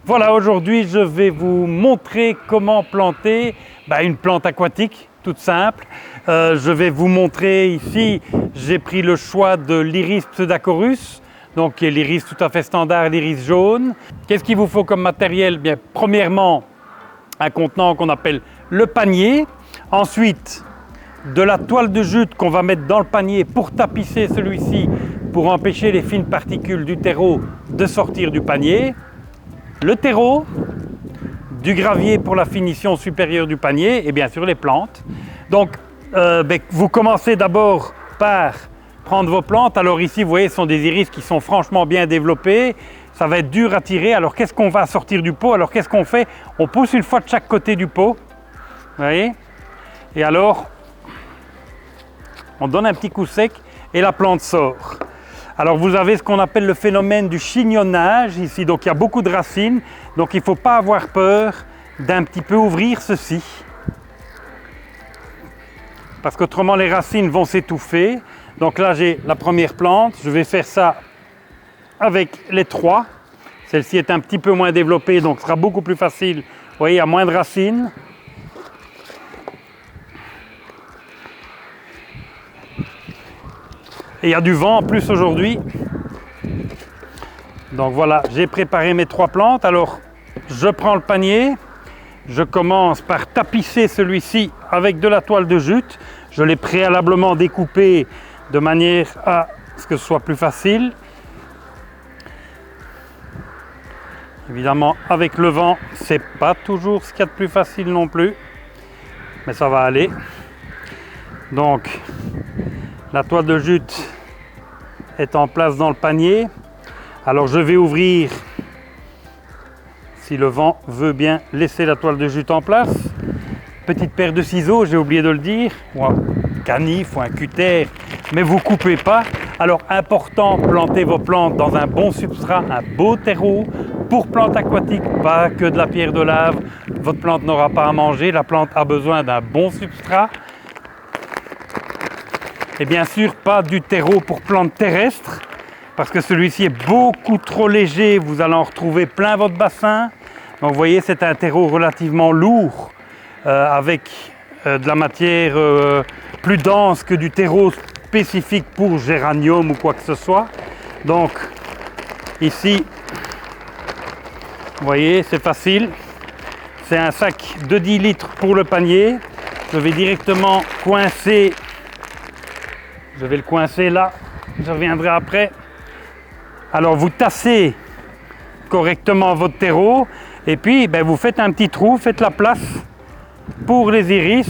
Voilà, aujourd'hui je vais vous montrer comment planter une plante aquatique toute simple. Je vais vous montrer ici, j'ai pris le choix de l'iris pseudacorus, donc qui est l'iris tout à fait standard, l'iris jaune. Qu'est-ce qu'il vous faut comme matériel? Bien, premièrement, un contenant qu'on appelle le panier. Ensuite, de la toile de jute qu'on va mettre dans le panier pour tapisser celui-ci, pour empêcher les fines particules du terreau de sortir du panier. Le terreau, du gravier pour la finition supérieure du panier et bien sûr les plantes. Donc vous commencez d'abord par prendre vos plantes. Alors ici vous voyez ce sont des iris qui sont franchement bien développés. Ça va être dur à tirer. Alors qu'est-ce qu'on va sortir du pot? Alors qu'est-ce qu'on fait? On pousse une fois de chaque côté du pot. Vous voyez? Et alors on donne un petit coup sec et la plante sort. Alors vous avez ce qu'on appelle le phénomène du chignonnage ici, donc il y a beaucoup de racines, donc il ne faut pas avoir peur d'un petit peu ouvrir ceci. Parce qu'autrement les racines vont s'étouffer. Donc là j'ai la première plante, je vais faire ça avec les trois. Celle-ci est un petit peu moins développée, donc ce sera beaucoup plus facile. Vous voyez, il y a moins de racines. Et il y a du vent en plus aujourd'hui. Donc voilà, j'ai préparé mes trois plantes. Alors, je prends le panier. Je commence par tapisser celui-ci avec de la toile de jute. Je l'ai préalablement découpé de manière à ce que ce soit plus facile. Évidemment, avec le vent, c'est pas toujours ce qu'il y a de plus facile non plus. Mais ça va aller. Donc, la toile de jute est en place dans le panier. Alors je vais ouvrir, si le vent veut bien laisser la toile de jute en place. Petite paire de ciseaux, j'ai oublié de le dire, ou un canif ou un cutter, mais vous ne coupez pas. Alors important, plantez vos plantes dans un bon substrat, un beau terreau. Pour plantes aquatiques, pas que de la pierre de lave. Votre plante n'aura pas à manger, la plante a besoin d'un bon substrat. Et bien sûr, pas du terreau pour plantes terrestres, parce que celui-ci est beaucoup trop léger, vous allez en retrouver plein votre bassin. Donc vous voyez, c'est un terreau relativement lourd, avec de la matière plus dense que du terreau spécifique pour géranium ou quoi que ce soit. Donc ici, vous voyez, c'est facile. C'est un sac de 10 litres pour le panier. Je vais directement coincer. Je vais le coincer là, je reviendrai après. Alors vous tassez correctement votre terreau et puis vous faites un petit trou, faites la place pour les iris.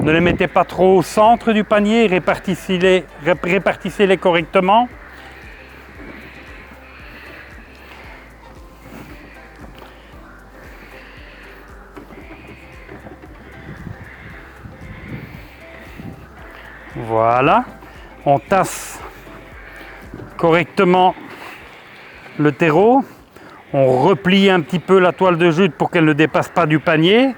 Ne les mettez pas trop au centre du panier, répartissez-les correctement. Voilà. On tasse correctement le terreau, on replie un petit peu la toile de jute pour qu'elle ne dépasse pas du panier.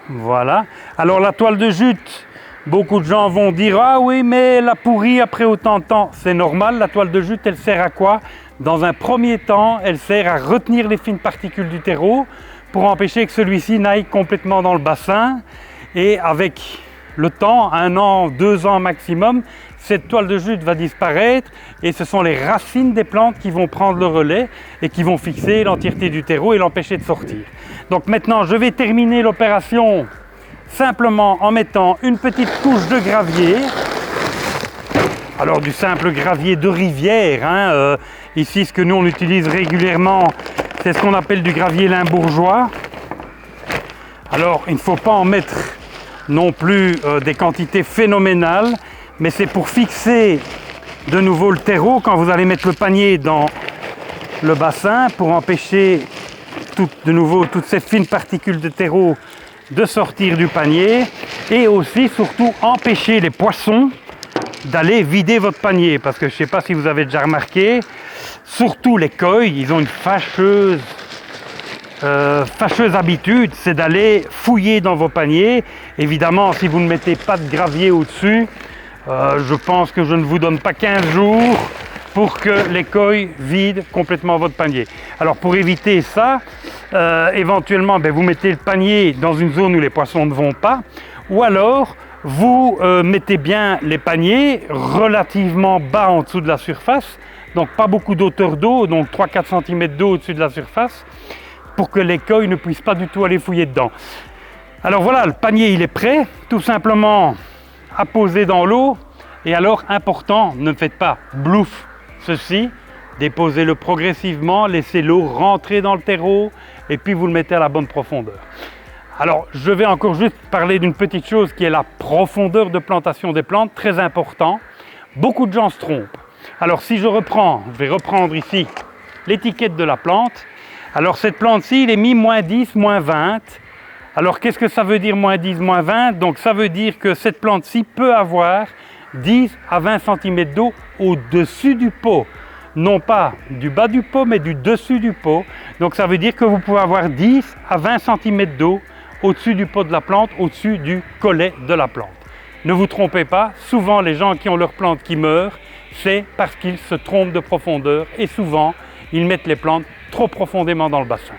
Voilà. Alors la toile de jute, beaucoup de gens vont dire « Ah oui, mais elle a pourri après autant de temps ». C'est normal, la toile de jute, elle sert à quoi? Dans un premier temps, elle sert à retenir les fines particules du terreau pour empêcher que celui-ci n'aille complètement dans le bassin. Et avec le temps, 1 an, 2 ans maximum, cette toile de jute va disparaître et ce sont les racines des plantes qui vont prendre le relais et qui vont fixer l'entièreté du terreau et l'empêcher de sortir. Donc maintenant, je vais terminer l'opération simplement en mettant une petite couche de gravier. Alors du simple gravier de rivière. Ici, ce que nous on utilise régulièrement, c'est ce qu'on appelle du gravier limbourgeois. Alors, il ne faut pas en mettre non plus des quantités phénoménales, mais c'est pour fixer de nouveau le terreau quand vous allez mettre le panier dans le bassin pour empêcher de nouveau toutes ces fines particules de terreau de sortir du panier et aussi surtout empêcher les poissons d'aller vider votre panier, parce que je ne sais pas si vous avez déjà remarqué, surtout les coys, ils ont une fâcheuse habitude, c'est d'aller fouiller dans vos paniers. Évidemment, si vous ne mettez pas de gravier au-dessus, je pense que je ne vous donne pas 15 jours pour que l'écueil vide complètement votre panier. Alors pour éviter ça, éventuellement vous mettez le panier dans une zone où les poissons ne vont pas, ou alors vous mettez bien les paniers relativement bas en dessous de la surface, donc pas beaucoup d'auteur d'eau, donc 3-4 cm d'eau au-dessus de la surface, pour que l'écueil ne puisse pas du tout aller fouiller dedans. Alors voilà, le panier il est prêt, tout simplement à poser dans l'eau. Et alors, important, ne faites pas blouf ceci, déposez-le progressivement, laissez l'eau rentrer dans le terreau et puis vous le mettez à la bonne profondeur. Alors, je vais encore juste parler d'une petite chose qui est la profondeur de plantation des plantes, très important. Beaucoup de gens se trompent. Alors, si je vais reprendre ici l'étiquette de la plante. Alors, cette plante-ci, il est mis -10, -20. Alors, qu'est-ce que ça veut dire -10, -20? Donc, ça veut dire que cette plante-ci peut avoir 10 à 20 cm d'eau au-dessus du pot. Non pas du bas du pot, mais du dessus du pot. Donc ça veut dire que vous pouvez avoir 10 à 20 cm d'eau au-dessus du pot de la plante, au-dessus du collet de la plante. Ne vous trompez pas, souvent les gens qui ont leurs plantes qui meurent, c'est parce qu'ils se trompent de profondeur et souvent ils mettent les plantes trop profondément dans le bassin.